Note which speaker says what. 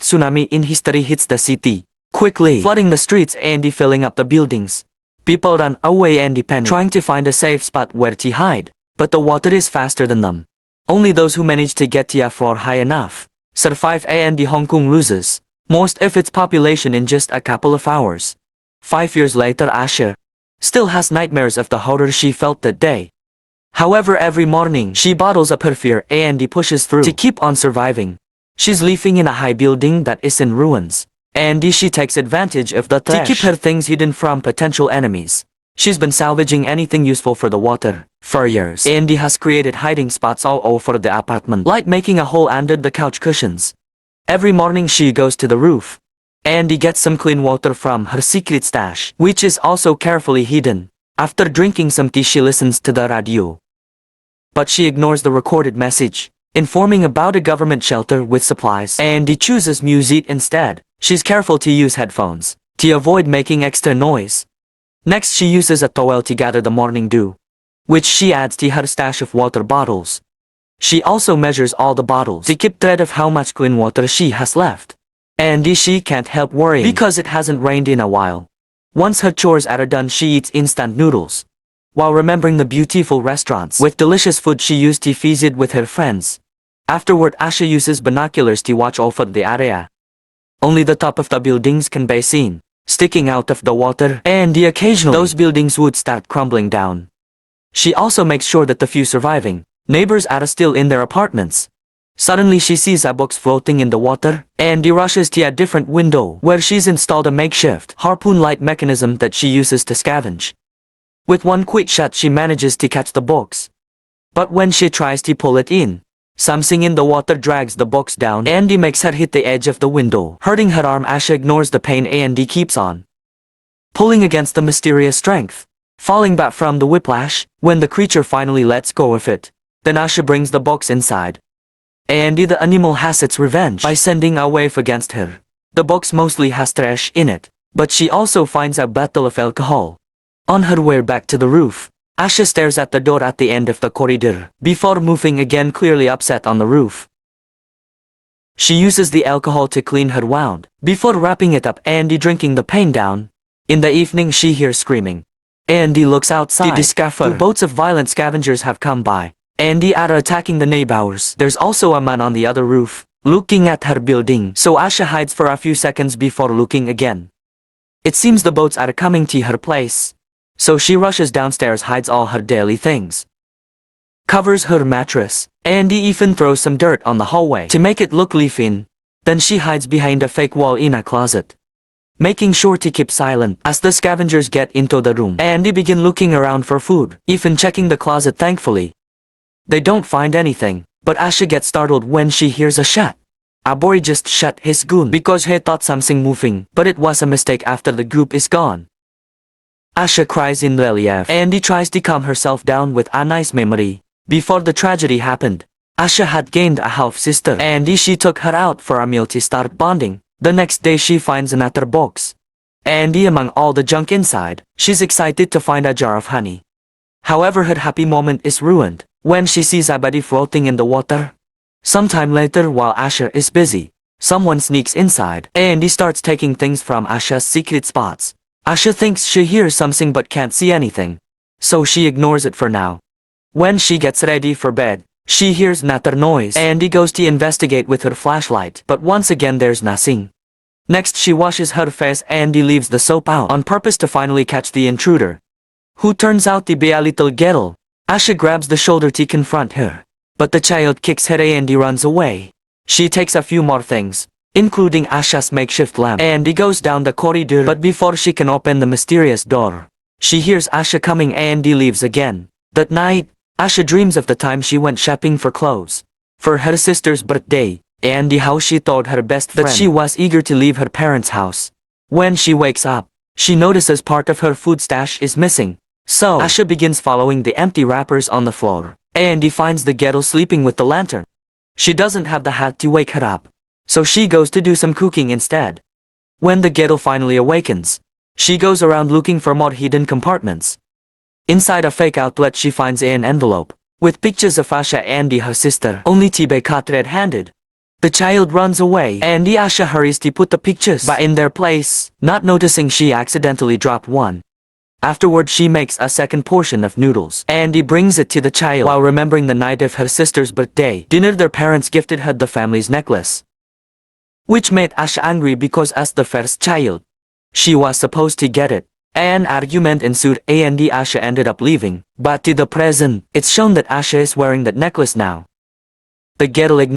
Speaker 1: tsunami in history hits the city, quickly flooding the streets and filling up the buildings. People run away and panic, trying to find a safe spot where to hide, but the water is faster than them. Only those who manage to get to a floor high enough survive, and Hong Kong loses most of its population in just a couple of hours. 5 years later, Asha still has nightmares of the horror she felt that day. However, every morning she bottles up her fear and pushes through to keep on surviving. She's living in a high building that is in ruins, and she takes advantage of the trash to keep her things hidden from potential enemies. She's been salvaging anything useful for the water for years, and has created hiding spots all over the apartment, like making a hole under the couch cushions. Every morning she goes to the roof, and gets some clean water from her secret stash, which is also carefully hidden. After drinking some tea, she listens to the radio, but she ignores the recorded message informing about a government shelter with supplies, and chooses music instead. She's careful to use headphones to avoid making extra noise. Next, she uses a towel to gather the morning dew, which she adds to her stash of water bottles. She also measures all the bottles to keep track of how much clean water she has left. And she can't help worrying because it hasn't rained in a while. Once her chores are done, she eats instant noodles, while remembering the beautiful restaurants with delicious food she used to visit with her friends. Afterward, Asha uses binoculars to watch over the area. Only the top of the buildings can be seen sticking out of the water, and occasionally those buildings would start crumbling down. She also makes sure that the few surviving neighbors are still in their apartments. Suddenly she sees a box floating in the water, and rushes to a different window where she's installed a makeshift harpoon-like mechanism that she uses to scavenge. With one quick shot, she manages to catch the box. But when she tries to pull it in, something in the water drags the box down and makes her hit the edge of the window, hurting her arm. Asha ignores the pain and keeps on pulling against the mysterious strength, falling back from the whiplash. When the creature finally lets go of it, then Asha brings the box inside, and the animal has its revenge by sending a wave against her. The box mostly has trash in it, but she also finds a bottle of alcohol. On her way back to the roof, Asha stares at the door at the end of the corridor before moving again, clearly upset on the roof. She uses the alcohol to clean her wound before wrapping it up and drinking the pain down. In the evening, she hears screaming, and looks outside to discover 2 boats of violent scavengers have come by, and are attacking the neighbors. There's also a man on the other roof looking at her building, so Asha hides for a few seconds before looking again. It seems the boats are coming to her place, so she rushes downstairs, hides all her daily things, covers her mattress, and even throws some dirt on the hallway to make it look clean. Then she hides behind a fake wall in a closet, making sure to keep silent as the scavengers get into the room and begin looking around for food, even checking the closet. Thankfully, they don't find anything, but Asha gets startled when she hears a shot. A boy just shot his gun because he thought something moving, but it was a mistake after the group is gone. Asha cries in relief and tries to calm herself down with a nice memory. Before the tragedy happened, Asha had gained a half-sister, and she took her out for a meal to start bonding. The next day she finds another box, and among all the junk inside, she's excited to find a jar of honey. However, her happy moment is ruined when she sees a body floating in the water. Sometime later, while Asha is busy, someone sneaks inside and starts taking things from Asha's secret spots. Asha thinks she hears something but can't see anything, so she ignores it for now. When she gets ready for bed, she hears another noise and goes to investigate with her flashlight, but once again there's nothing. Next, she washes her face and leaves the soap out on purpose to finally catch the intruder, who turns out to be a little girl. Asha grabs the shoulder to confront her, but the child kicks her and runs away. She takes a few more things, including Asha's makeshift lamp, and goes down the corridor, but before she can open the mysterious door, she hears Asha coming and leaves again. That night, Asha dreams of the time she went shopping for clothes for her sister's birthday, and how she told her best friend that she was eager to leave her parents' house. When she wakes up, she notices part of her food stash is missing, so Asha begins following the empty wrappers on the floor, and finds the ghetto sleeping with the lantern. She doesn't have the hat to wake her up, so she goes to do some cooking instead. When the ghetto finally awakens, she goes around looking for more hidden compartments. Inside a fake outlet, she finds an envelope with pictures of Asha and her sister, only to be caught red-handed. The child runs away and Asha hurries to put the pictures back in their place, not noticing she accidentally dropped one. Afterward she makes a second portion of noodles. Andy brings it to the child while remembering the night of her sister's birthday dinner their parents gifted her the family's necklace, which made Asha angry because as the first child, she was supposed to get it. An argument ensued and Asha ended up leaving, but to the present, it's shown that Asha is wearing that necklace now. The Gettle